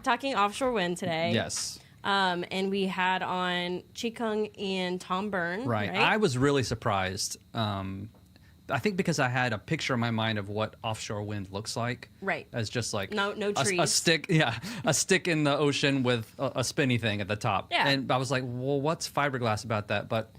talking offshore wind today. Yes. And we had on Keong and Tom Byrne. Right. I was really surprised. I think because I had a picture in my mind of what offshore wind looks like. Right. As just like no trees. A stick, a stick in the ocean with a spinny thing at the top. Yeah. And I was like, well, what's fiberglass about that? But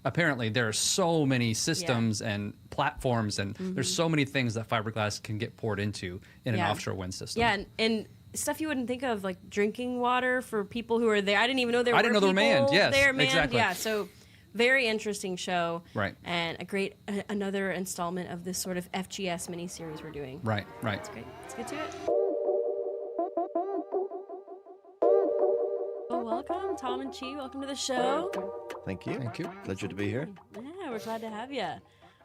apparently there are so many systems and platforms, and there's so many things that fiberglass can get poured into in an offshore wind system. Yeah, and stuff you wouldn't think of, like drinking water for people who are there. I didn't even know there were people they were manned. Yes, there manned. exactly. Yeah, so very interesting show. Right. And a great, another installment of this sort of FGS mini-series we're doing. Right. That's great. Let's get to it. Well, welcome, Tom and Chi. Welcome to the show. Thank you. Thank you. Pleasure to be here. Yeah, we're glad to have you.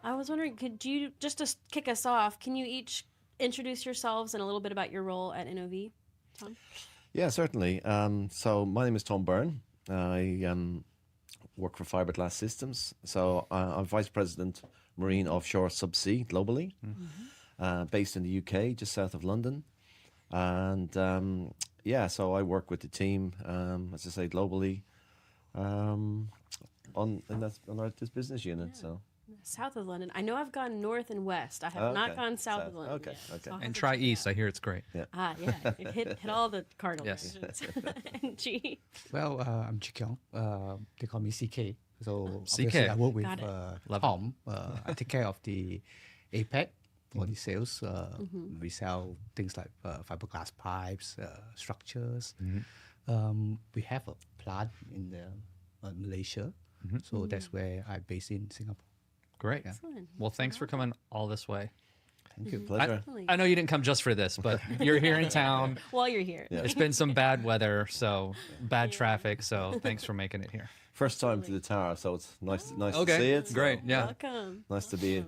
I was wondering, could you, just to kick us off, can you each introduce yourselves and a little bit about your role at NOV? Tom? Yeah, certainly. So my name is Tom Byrne. I work for Fiberglass Systems. So I'm Vice President Marine Offshore Subsea globally, based in the UK, just south of London. And so I work with the team, as I say, globally on this business unit. Yeah. So. South of London. I know I've gone north and west. I have not gone south of London. Okay. Yet, so And try east. I hear it's great. Yeah. It hit all the cardinal Yes. regions. And G. Well, I'm Keong. They call me CK. So CK. obviously I work with Got it. Tom. I take care of the APEC for the sales. We sell things like fiberglass pipes, structures. We have a plant in Malaysia. So that's where I'm based in Singapore. Great. Excellent. Well, thanks for coming all this way. Thank you. Pleasure. Definitely. I know you didn't come just for this, but you're here in town. While you're here. Yeah. It's been some bad weather, so bad traffic. So thanks for making it here. First time to the tower, so it's nice to Okay. see it. Great. So Yeah. Welcome. nice to be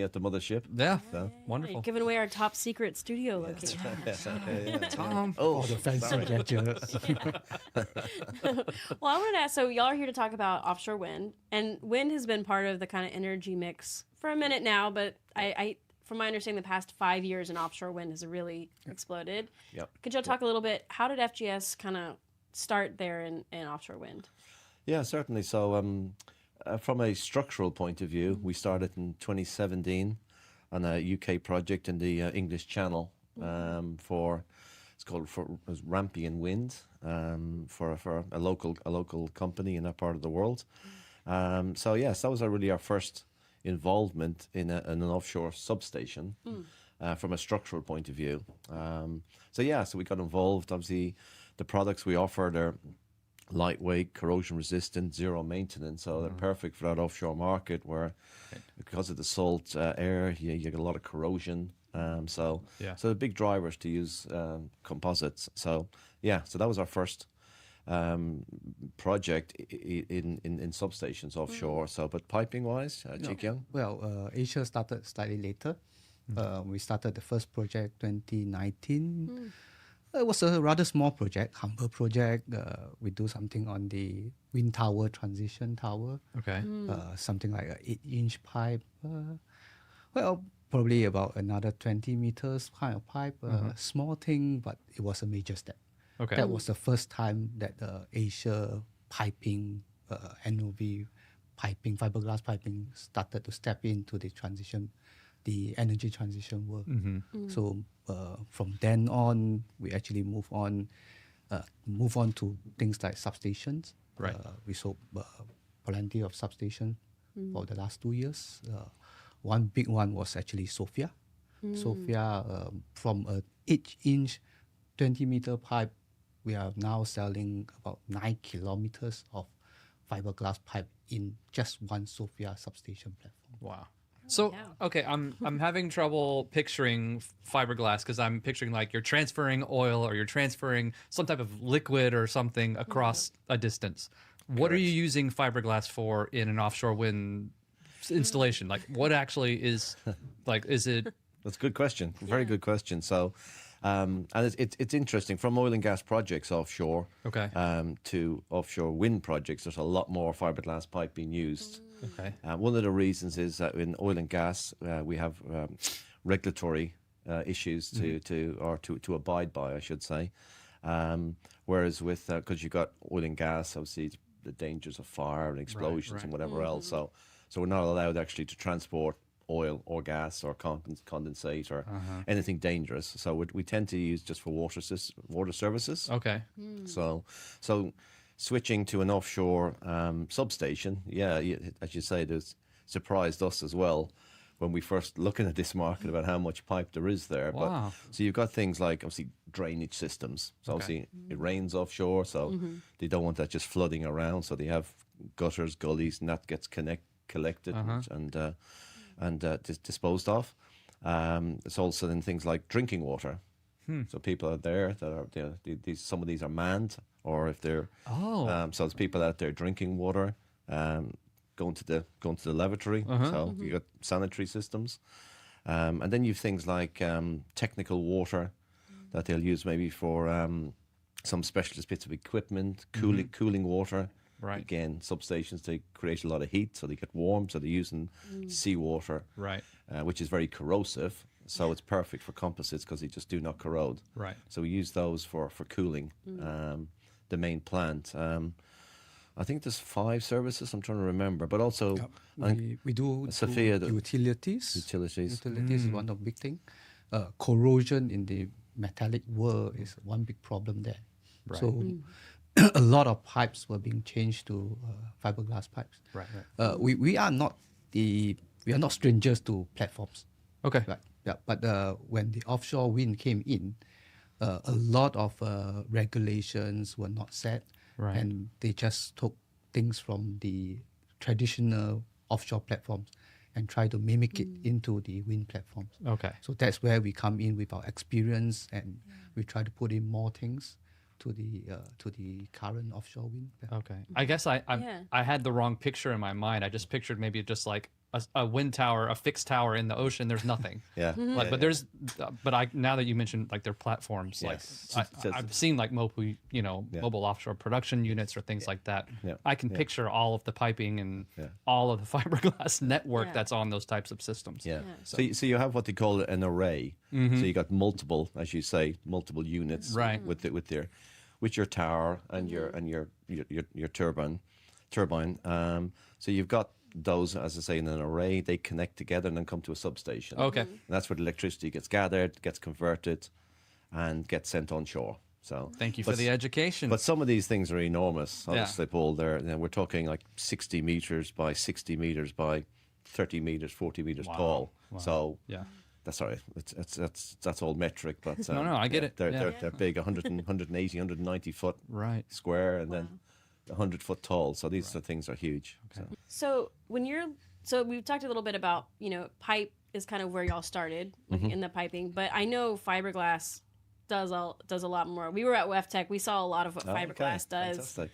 at the mothership. Yeah. So. Wonderful. You're giving away our top secret studio location. Tom. All the fancy gadgets. Well, I wanted to ask, so y'all are here to talk about offshore wind, and wind has been part of the kind of energy mix for a minute now, but I from my understanding, the past 5 years in offshore wind has really exploded. Yep. Could y'all talk a little bit, how did FGS kind of start there in offshore wind? Yeah, certainly. So from a structural point of view, we started in 2017 on a UK project in the English Channel for Rampion Wind for a local company in that part of the world. So yes, that was really our first involvement in an offshore substation from a structural point of view. So we got involved. Obviously, the products we offered are lightweight, corrosion resistant, zero maintenance, so they're perfect for that offshore market where because of the salt air you get a lot of corrosion. So the big drivers to use composites. So that was our first project in substations offshore. So, but piping wise, Keong? Well, Asia started slightly later. We started the first project 2019. It was a rather small project, humble project. We do something on the wind tower, transition tower. Okay. Something like an 8-inch pipe. Probably about another 20 meters kind of pipe. Small thing, but it was a major step. Okay. That was the first time that Asia piping, NOV piping, fiberglass piping started to step into the energy transition world. So from then on, we actually move on to things like substations. Right. We sold plenty of substations for the last 2 years. One big one was actually Sophia. Sophia, from an 8-inch, 20-meter pipe, we are now selling about 9 kilometers of fiberglass pipe in just one Sophia substation platform. Wow. So, okay, I'm having trouble picturing fiberglass because I'm picturing like you're transferring oil or you're transferring some type of liquid or something across a distance. What are you using fiberglass for in an offshore wind installation? Like what actually is, like, is it? That's a good question. Very good question. So, and it's interesting from oil and gas projects offshore to offshore wind projects. There's a lot more fiberglass pipe being used. Okay. One of the reasons is that in oil and gas we have regulatory issues to abide by, I should say. Whereas with, because you've got oil and gas, obviously it's the dangers of fire and explosions and whatever else. So we're not allowed actually to transport oil or gas or condensate or anything dangerous. So we tend to use just for water services. Okay. So switching to an offshore substation, as you say, there's surprised us as well when we first looking at this market about how much pipe there is there. Wow. But so you've got things like obviously drainage systems. So obviously it rains offshore, so they don't want that just flooding around. So they have gutters, gullies, and that gets collected and disposed of. It's also then things like drinking water. So people out there that are some of these are manned, or if they're so there's people out there drinking water, going to the lavatory. So you got sanitary systems, and then you've things like technical water that they'll use maybe for some specialist bits of equipment, cooling water. Right. Again, substations, they create a lot of heat, so they get warm. So they're using seawater, Right. Which is very corrosive. So it's perfect for composites because they just do not corrode. Right. So we use those for cooling the main plant. I think there's 5 services, I'm trying to remember. But also, We do Sophia, utilities. Utilities. Utilities is one of the big thing. Corrosion in the metallic world is one big problem there. Right. So a lot of pipes were being changed to fiberglass pipes. Right. We are not strangers to platforms. Okay. Right. Yeah. But when the offshore wind came in, a lot of regulations were not set, Right. and they just took things from the traditional offshore platforms and try to mimic it into the wind platforms. Okay. So that's where we come in with our experience, and we try to put in more things to the current offshore wind. Okay. I guess I had the wrong picture in my mind. I just pictured maybe just like a wind tower, a fixed tower in the ocean. There's nothing. Yeah. Like, but there's, but I now that you mentioned like their platforms, Yes. like I've seen like mobile offshore production units or things like that. Yeah. I can picture all of the piping and all of the fiberglass network that's on those types of systems. Yeah. So you have what they call an array. So you got multiple, as you say, multiple units. Right. with your tower and your turbine. So you've got those, as I say, in an array. They connect together and then come to a substation. Okay. And that's where the electricity gets gathered, gets converted, and gets sent on shore. So Thank you for the education. But some of these things are enormous. Yeah. Honestly, Paul. We're talking like 60 meters by 60 meters by 30 meters, 40 meters tall. Wow. So yeah. that's all right. That's all metric, but No, I get it. They're big, 180, 190 foot Right. square, and then 100 foot tall. So these things are huge. Okay. So we've talked a little bit about, pipe is kind of where y'all started in the piping, but I know fiberglass does a lot more. We were at WEFTech. We saw a lot of what fiberglass does. Fantastic.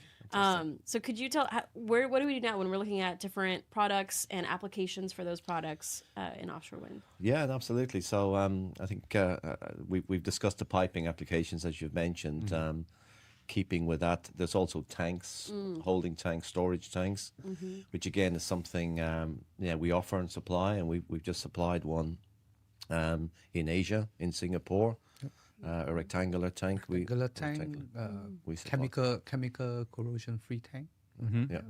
So could you tell what do we do now when we're looking at different products and applications for those products in offshore wind? Yeah, absolutely. So I think we've discussed the piping applications, as you've mentioned. Keeping with that, there's also tanks, holding tanks, storage tanks, which again is something we offer and supply, and we've just supplied one in Asia, in Singapore, a rectangular tank. We supply. Chemical corrosion-free tank. Yeah,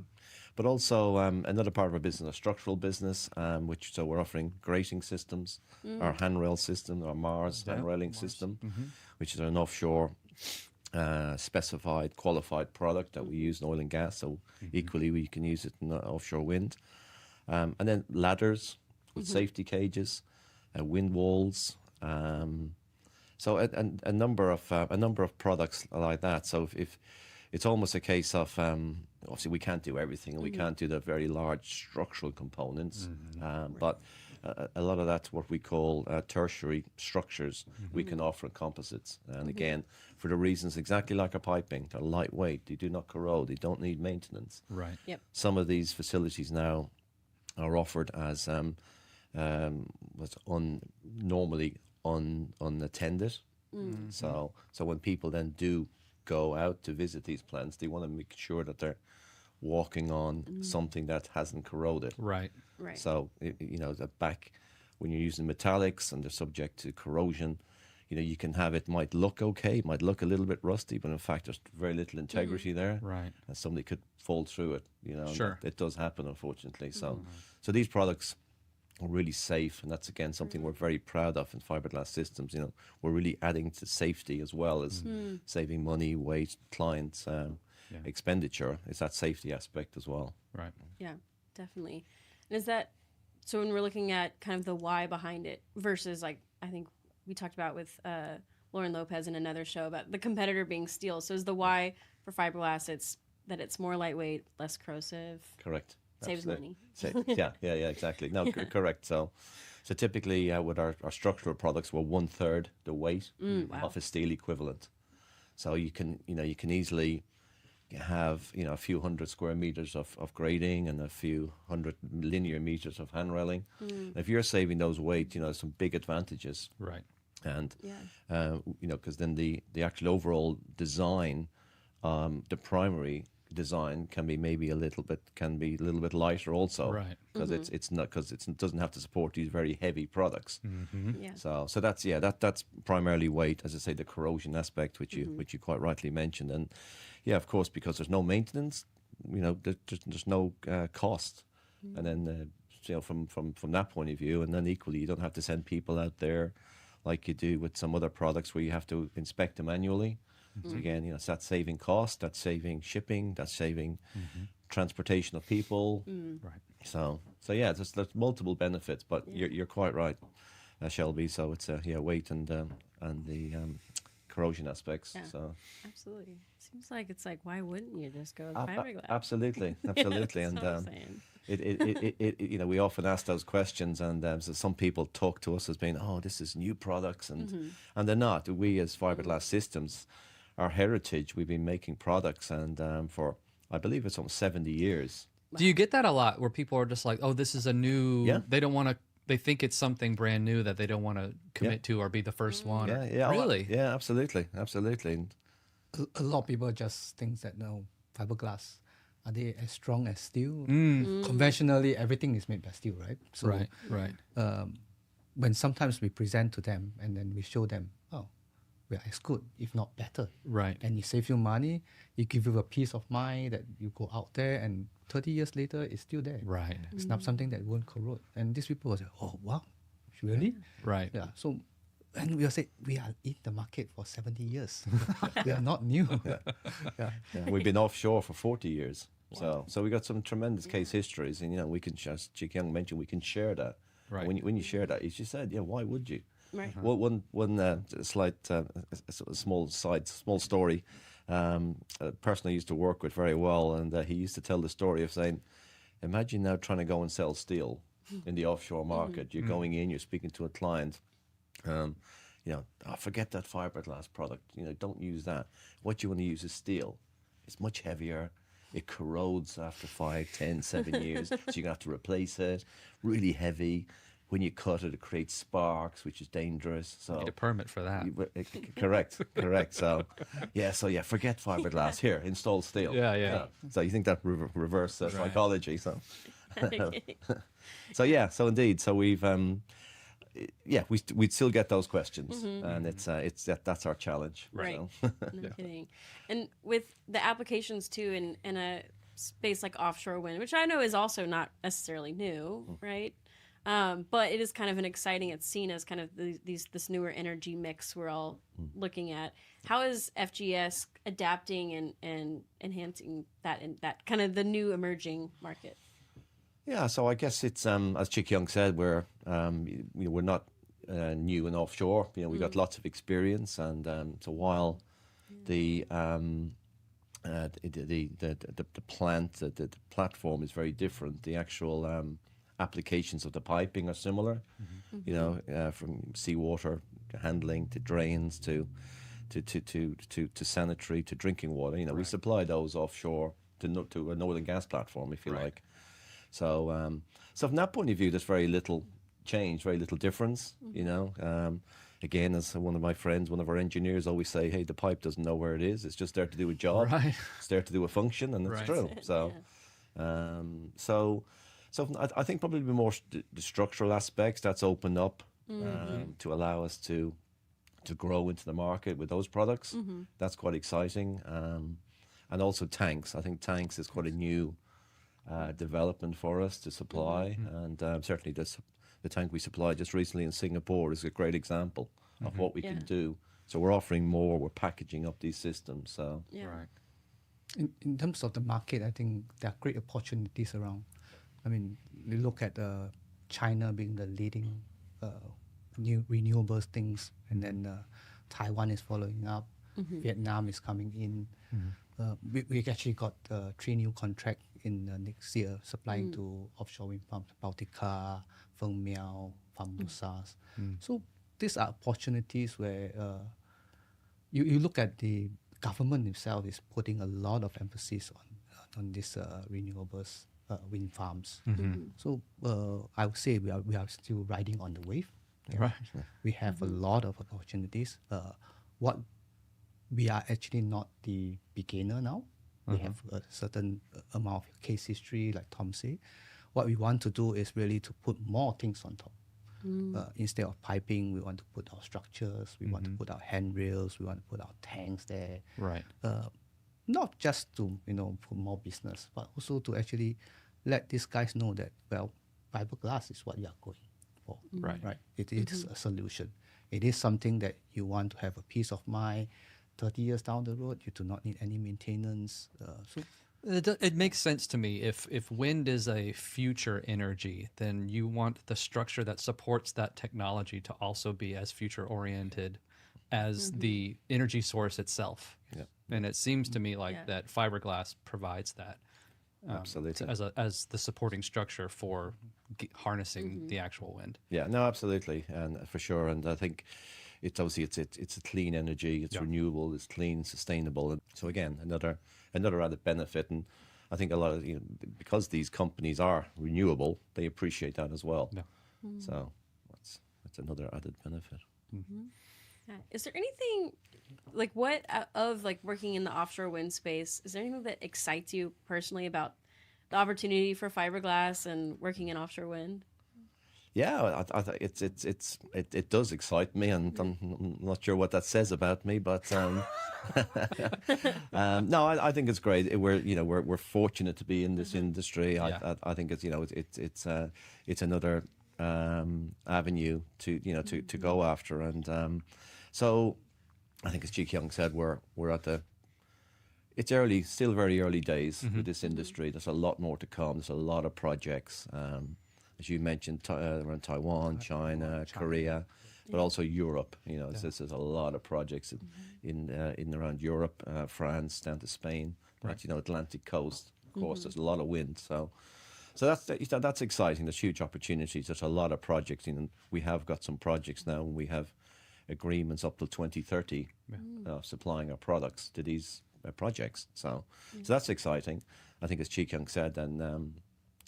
but also another part of our business, a structural business, so we're offering grating systems, our handrail system, our Mars handrailing system, which is an offshore specified, qualified product that we use in oil and gas. So equally, we can use it in offshore wind, and then ladders with safety cages, wind walls. So a number of products like that. So if it's almost a case of obviously we can't do everything, and we can't do the very large structural components, but a lot of that's what we call tertiary structures we can offer in composites. And again, for the reasons exactly like our piping, they're lightweight, they do not corrode, they don't need maintenance. Right. Yep. Some of these facilities now are offered as normally unattended. So when people then do go out to visit these plants, they want to make sure that they're walking on something that hasn't corroded. Right. Right. So the back, when you're using metallics and they're subject to corrosion, you know, you can have it might look okay, might look a little bit rusty, but in fact there's very little integrity there, Right. and somebody could fall through it. You know, and Sure. it does happen, unfortunately. So these products are really safe, and that's again something we're very proud of in fiberglass systems. You know, we're really adding to safety as well as saving money, weight, clients, expenditure. It's that safety aspect as well. Right. Yeah, definitely. And is that so? When we're looking at kind of the why behind it versus, like, I think we talked about with Lauren Lopez in another show about the competitor being steel. So is the why for fiberglass it's that it's more lightweight, less corrosive, Correct. saves Absolutely. money. Yeah, exactly. No, correct. So typically with our structural products, we're 1/3 the weight Wow. of a steel equivalent. So you can easily have, you know, a few hundred square meters of grading and a few hundred linear meters of hand railing. If you're saving those weight, you know, there's some big advantages. Right. And Yeah. you know, because then the actual overall design, the primary design can be a little bit lighter also, Right. because it's not, because it doesn't have to support these very heavy products. Yeah. So that's primarily weight, as I say, the corrosion aspect, which you quite rightly mentioned, and yeah, of course, because there's no maintenance, you know, there's no cost, and then you know, from that point of view, and then equally, you don't have to send people out there like you do with some other products where you have to inspect them manually. So again, you know, so that's saving cost, that's saving shipping, that's saving transportation of people. Right. So yeah, there's multiple benefits, but you're quite right, Shelby. So it's weight and the corrosion aspects. Yeah. So Absolutely. Seems like it's like, why wouldn't you just go with fiberglass? absolutely, Yeah, and that's what I'm saying. it you know, we often ask those questions, and so some people talk to us as being, oh, this is new products, and they're not. We as fiberglass systems, our heritage, we've been making products, and for, I believe it's almost 70 years. Do you get that a lot where people are just like, oh, this is a new, Yeah. they don't want to, they think it's something brand new that they don't want to commit to or be the first one? Yeah. Really? Yeah, absolutely. And A lot of people just think that, no, fiberglass, are they as strong as steel? Conventionally, everything is made by steel, right? So Right. when sometimes we present to them and then we show them, oh, we are as good, if not better. Right. And it saves you money. It gives you a peace of mind that you go out there and 30 years later, it's still there. Right. It's not something that won't corrode. And these people will say, oh, wow, really? Right. Yeah. So, and we'll say, we are in the market for 70 years. We are not new. Yeah. we've been offshore for 40 years. So we got some tremendous case histories, and you know, we can, as Keong mentioned, we can share that. Right. When you share that, as you said, yeah, why would you? Right. Well, one slight small story. A person I used to work with very well, and he used to tell the story of saying, imagine now trying to go and sell steel in the offshore market. You're going in, you're speaking to a client. You know, forget that fiberglass product. You know, don't use that. What you want to use is steel. It's much heavier. It corrodes after 5, 10, 7 years. So you're going to have to replace it. Really heavy. When you cut it, it creates sparks, which is dangerous. So Need a permit for that. correct. So forget fiberglass. Here, install steel. Yeah. So you think that reverse psychology. So so indeed. So we've we'd still get those questions, and that's our challenge. Right. So. No kidding. And with the applications too, in a space like offshore wind, which I know is also not necessarily new, right? But it is kind of an exciting. It's seen as kind of this newer energy mix we're all looking at. How is FGS adapting and enhancing that in that kind of the new emerging market? Yeah, so I guess it's as Keong said, we're not new in offshore. You know, we've got lots of experience, and so while the plant, the platform is very different, the actual applications of the piping are similar. You know, from seawater handling to drains to sanitary to drinking water. You know, we supply those offshore to a oil and gas platform, if you like. So from that point of view, there's very little change, very little difference. You know, again, as one of my friends, one of our engineers always say, "Hey, the pipe doesn't know where it is. It's just there to do a job. Right. It's there to do a function," and it's true. So, so I think probably more the structural aspects that's opened up to allow us to to grow into the market with those products. That's quite exciting. And also tanks. I think tanks is quite a new development for us to supply. And certainly the tank we supplied just recently in Singapore is a great example of what we can do. So we're offering more, we're packaging up these systems. So Right. In terms of the market, I think there are great opportunities around. I mean, we look at China being the leading new renewables things, and then Taiwan is following up. Vietnam is coming in. We actually got 3 new contracts in next year supplying to offshore wind farms, Baltica, Feng Miao, Famosas. So these are opportunities where you look at the government itself is putting a lot of emphasis on these renewables wind farms. So I would say we are still riding on the wave. Right. We have a lot of opportunities. What we are actually not the beginner now. We have a certain amount of case history, like Tom said. What we want to do is really to put more things on top. Instead of piping, we want to put our structures, we want to put our handrails, we want to put our tanks there. Right. Not just to, for more business, but also to actually let these guys know that, well, fiberglass is what you are going for. Right. Right. It is a solution. It is something that you want to have a peace of mind. 30 years down the road, you do not need any maintenance. So It makes sense to me. If wind is a future energy, then you want the structure that supports that technology to also be as future oriented as the energy source itself. Yeah. And it seems to me like that fiberglass provides that absolutely. as the supporting structure for harnessing the actual wind. Yeah, no, absolutely, and for sure. And I think it's obviously it's a clean energy, it's renewable, it's clean, sustainable. And so again, another added benefit. And I think a lot of because these companies are renewable, they appreciate that as well. Yeah. So that's another added benefit. Yeah. Is there anything like working in the offshore wind space? Is there anything that excites you personally about the opportunity for fiberglass and working in offshore wind? Yeah, it does excite me, and I'm not sure what that says about me, but no, I think it's great. We're fortunate to be in this industry. I think it's another avenue to go after, and so I think as Keong said, we're at it's early, still very early days with this industry. There's a lot more to come. There's a lot of projects. As you mentioned, around Taiwan, China, Korea, but also Europe. There's a lot of projects in around Europe, France, down to Spain, right. Atlantic coast. Of course, there's a lot of wind. So that's exciting. There's huge opportunities. There's a lot of projects. We have got some projects now, and we have agreements up till 2030 supplying our products to these projects. So that's exciting. I think as Keong said, and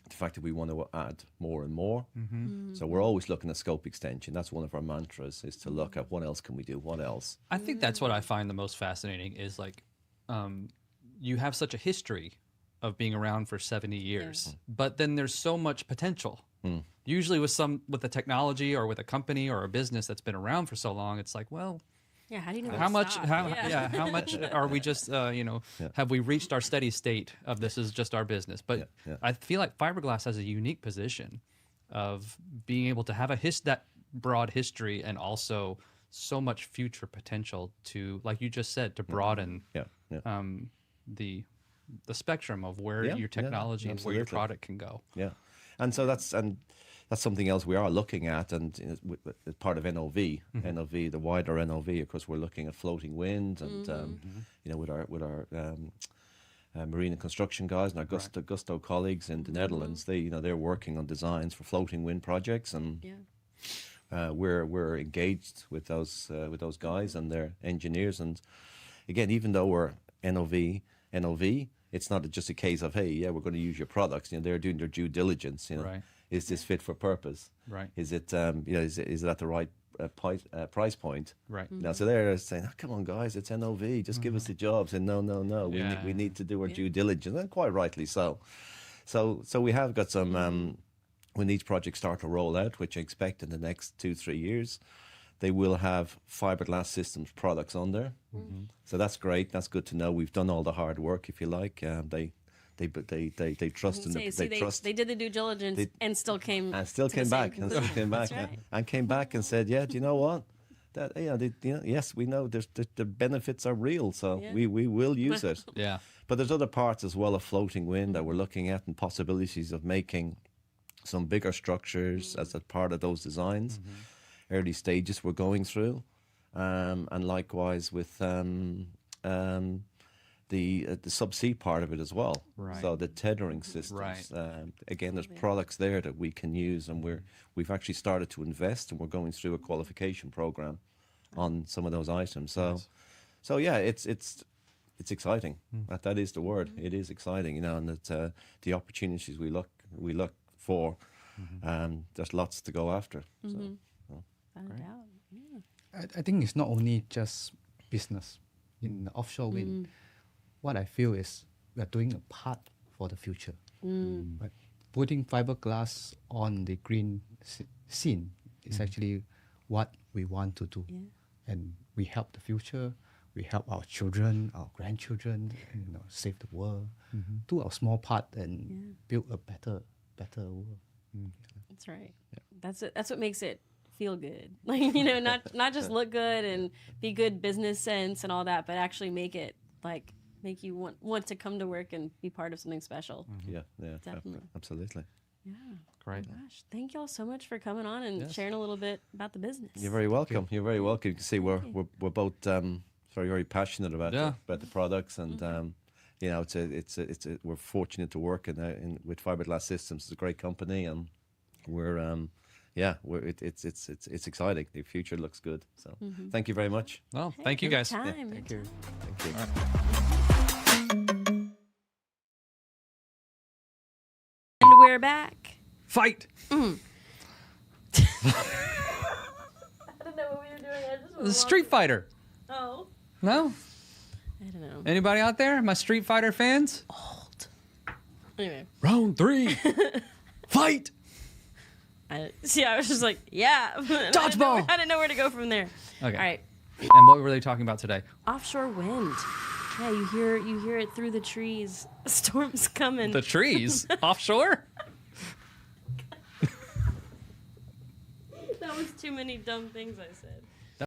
the fact that we want to add more and more. So we're always looking at scope extension. That's one of our mantras, is to look at what else can we do, what else. I think that's what I find the most fascinating is you have such a history of being around for 70 years, but then there's so much potential. Usually with the technology or with a company or a business that's been around for so long, it's like, well, yeah, how do you know how much? How much are we just? Have we reached our steady state of this is just our business? But I feel like fiberglass has a unique position of being able to have that broad history and also so much future potential to, like you just said, to broaden the spectrum of where your technology and where your product can go. Yeah, and so that's something else we are looking at, and as part of NOV, the wider NOV, of course, we're looking at floating wind, and with our marine and construction guys and our Gusto colleagues in the Netherlands, they're working on designs for floating wind projects, and we're engaged with those guys and their engineers. And again, even though we're NOV, it's not just a case of, hey, we're going to use your products. They're doing their due diligence. Right. Is this fit for purpose? Right. Is it is it at the right price point? Right. So they're saying, come on, guys, it's NOV. Just give us the jobs. And no. We need to do our due diligence, and quite rightly so. So we have got some when these projects start to roll out, which I expect in the next 2-3 years, they will have fiberglass systems products on there. So that's great. That's good to know. We've done all the hard work, if you like. They trust in the, they trust. They did the due diligence and still came And still to came the same back, and still conclusion. came back, That's right. and came back and said, "Yeah, do you know what? That yes, we know the benefits are real, so Yeah. we will use it." Yeah. But there's other parts as well of floating wind that we're looking at, and possibilities of making some bigger structures as a part of those designs. Early stages we're going through, and likewise with the subsea part of it as well. Right. So the tethering systems. Right. Again, there's products there that we can use, and we've actually started to invest, and we're going through a qualification program on some of those items. So, Nice. so yeah, it's exciting. That is the word. It is exciting, and it's the opportunities we look for. There's lots to go after. So. Without a doubt. Yeah. I think it's not only just business in the offshore wind. What I feel is we are doing a part for the future. But putting fiberglass on the green scene is actually what we want to do. Yeah. And we help the future. We help our children, our grandchildren, save the world. Do our small part and build a better world. That's right. That's it. That's what makes it feel good. Like, not just look good and be good business sense and all that, but actually make you want to come to work and be part of something special. Yeah, Definitely. absolutely. Yeah. Great. Gosh, thank y'all so much for coming on and sharing a little bit about the business. You're very welcome. You're very welcome. You can see we're both very passionate about about the products, and we're fortunate to work with Fiberglass Systems. It's a great company, and it's exciting. The future looks good. So thank you very much. Well, thank you guys. Time. Thank you. And we're back. Fight. I don't know what we were doing. I just The Street Fighter. Oh. No? I don't know. Anybody out there? My Street Fighter fans? Old. Anyway. Round 3. Fight. I was just like, yeah. Dodgeball. I didn't know where to go from there. Okay. All right. And what were they talking about today? Offshore wind. Yeah, you hear it through the trees. A storm's coming. The trees. Offshore? That was too many dumb things I said.